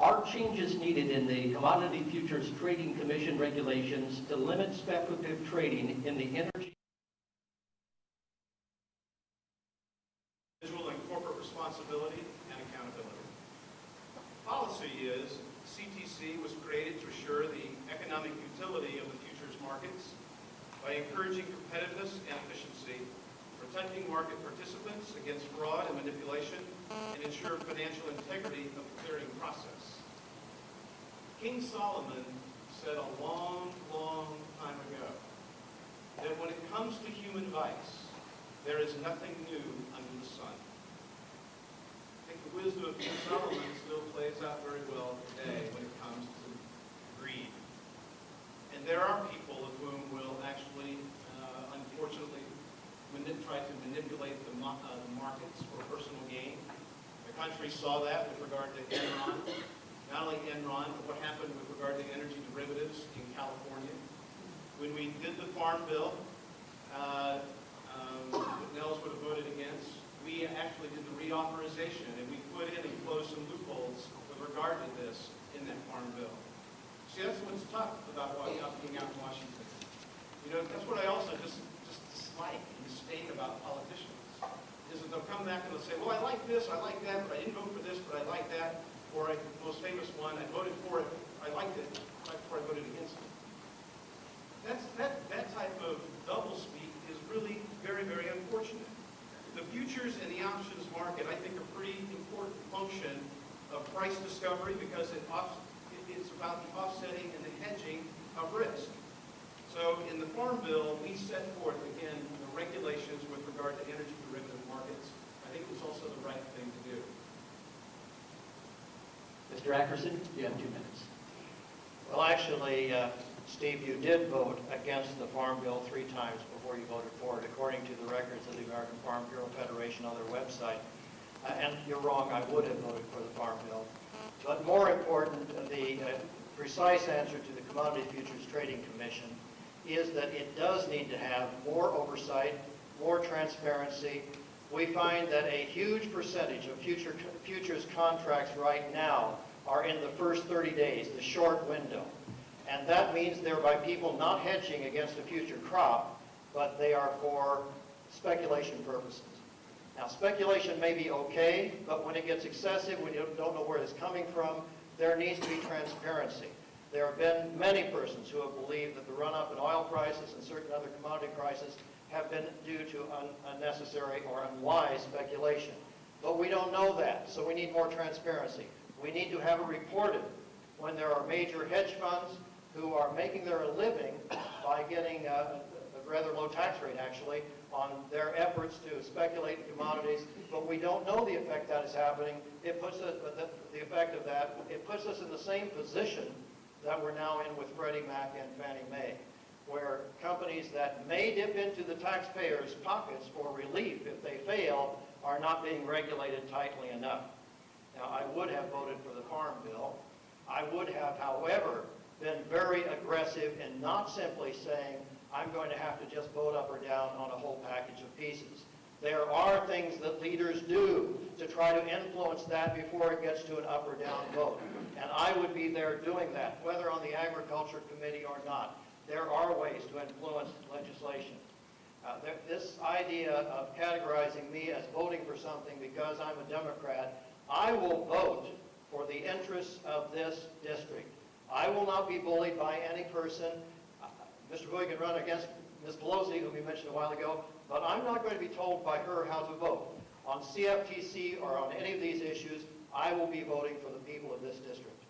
are changes needed in the Commodity Futures Trading Commission regulations to limit speculative trading in the energy. Individual and corporate responsibility and accountability. Policy is CTC was created to assure the economic utility of the futures markets by encouraging competitiveness and efficiency, protecting market participants against fraud and manipulation, and ensure financial integrity of the clearing process. King Solomon said a long, long time ago that when it comes to human vice, there is nothing new under the sun. I think the wisdom of King Solomon still plays out very well today when it comes to greed. And there are people of whom will actually, unfortunately, try to manipulate the markets for personal gain. The country saw that with regard to Enron. Not only Enron, but what happened with regard to energy derivatives in California. When we did the Farm Bill, that Nels would have voted against, we actually did the reauthorization, and we put in and closed some loopholes with regard to this in that Farm Bill. See, that's what's tough about being out in Washington. You know, that's what I also just dislike and disdain about politicians, is that they'll come back and they'll say, well, I like this, I like that, but I didn't vote for this, but I like that. Or the most famous one, I voted for it, I liked it, right before I voted against it. That type of doublespeak is really very, very unfortunate. The futures and the options market, I think, are a pretty important function of price discovery because it's about the offsetting and the hedging of risk. So in the Farm Bill, we set forth, again, the regulations with regard to energy derivative markets. I think it was also the right thing to do. Mr. Ackerson, you have 2 minutes. Well, actually, Steve, you did vote against the Farm Bill 3 times before you voted for it, according to the records of the American Farm Bureau Federation on their website. And you're wrong, I would have voted for the Farm Bill. But more important, the precise answer to the Commodity Futures Trading Commission is that it does need to have more oversight, more transparency. We find that a huge percentage of futures contracts right now are in the first 30 days, the short window. And that means they're by people not hedging against a future crop, but they are for speculation purposes. Now, speculation may be okay, but when it gets excessive, when you don't know where it's coming from, there needs to be transparency. There have been many persons who have believed that the run-up in oil prices and certain other commodity prices have been due to unnecessary or unwise speculation. But we don't know that, so we need more transparency. We need to have it reported when there are major hedge funds who are making their living by getting a rather low tax rate, actually, on their efforts to speculate in commodities, but we don't know the effect that is happening. It puts us, the effect of that, it puts us in the same position that we're now in with Freddie Mac and Fannie Mae, where companies that may dip into the taxpayers' pockets for relief if they fail are not being regulated tightly enough. Now, I would have voted for the Farm Bill. I would have, however, been very aggressive in not simply saying, I'm going to have to just vote up or down on a whole package of pieces. There are things that leaders do to try to influence that before it gets to an up or down vote. And I would be there doing that, whether on the Agriculture Committee or not. There are ways to influence legislation. This idea of categorizing me as voting for something because I'm a Democrat, I will vote for the interests of this district. I will not be bullied by any person. Mr. Bowie can run against Ms. Pelosi, whom you mentioned a while ago, but I'm not going to be told by her how to vote. On CFTC or on any of these issues, I will be voting for the people of this district.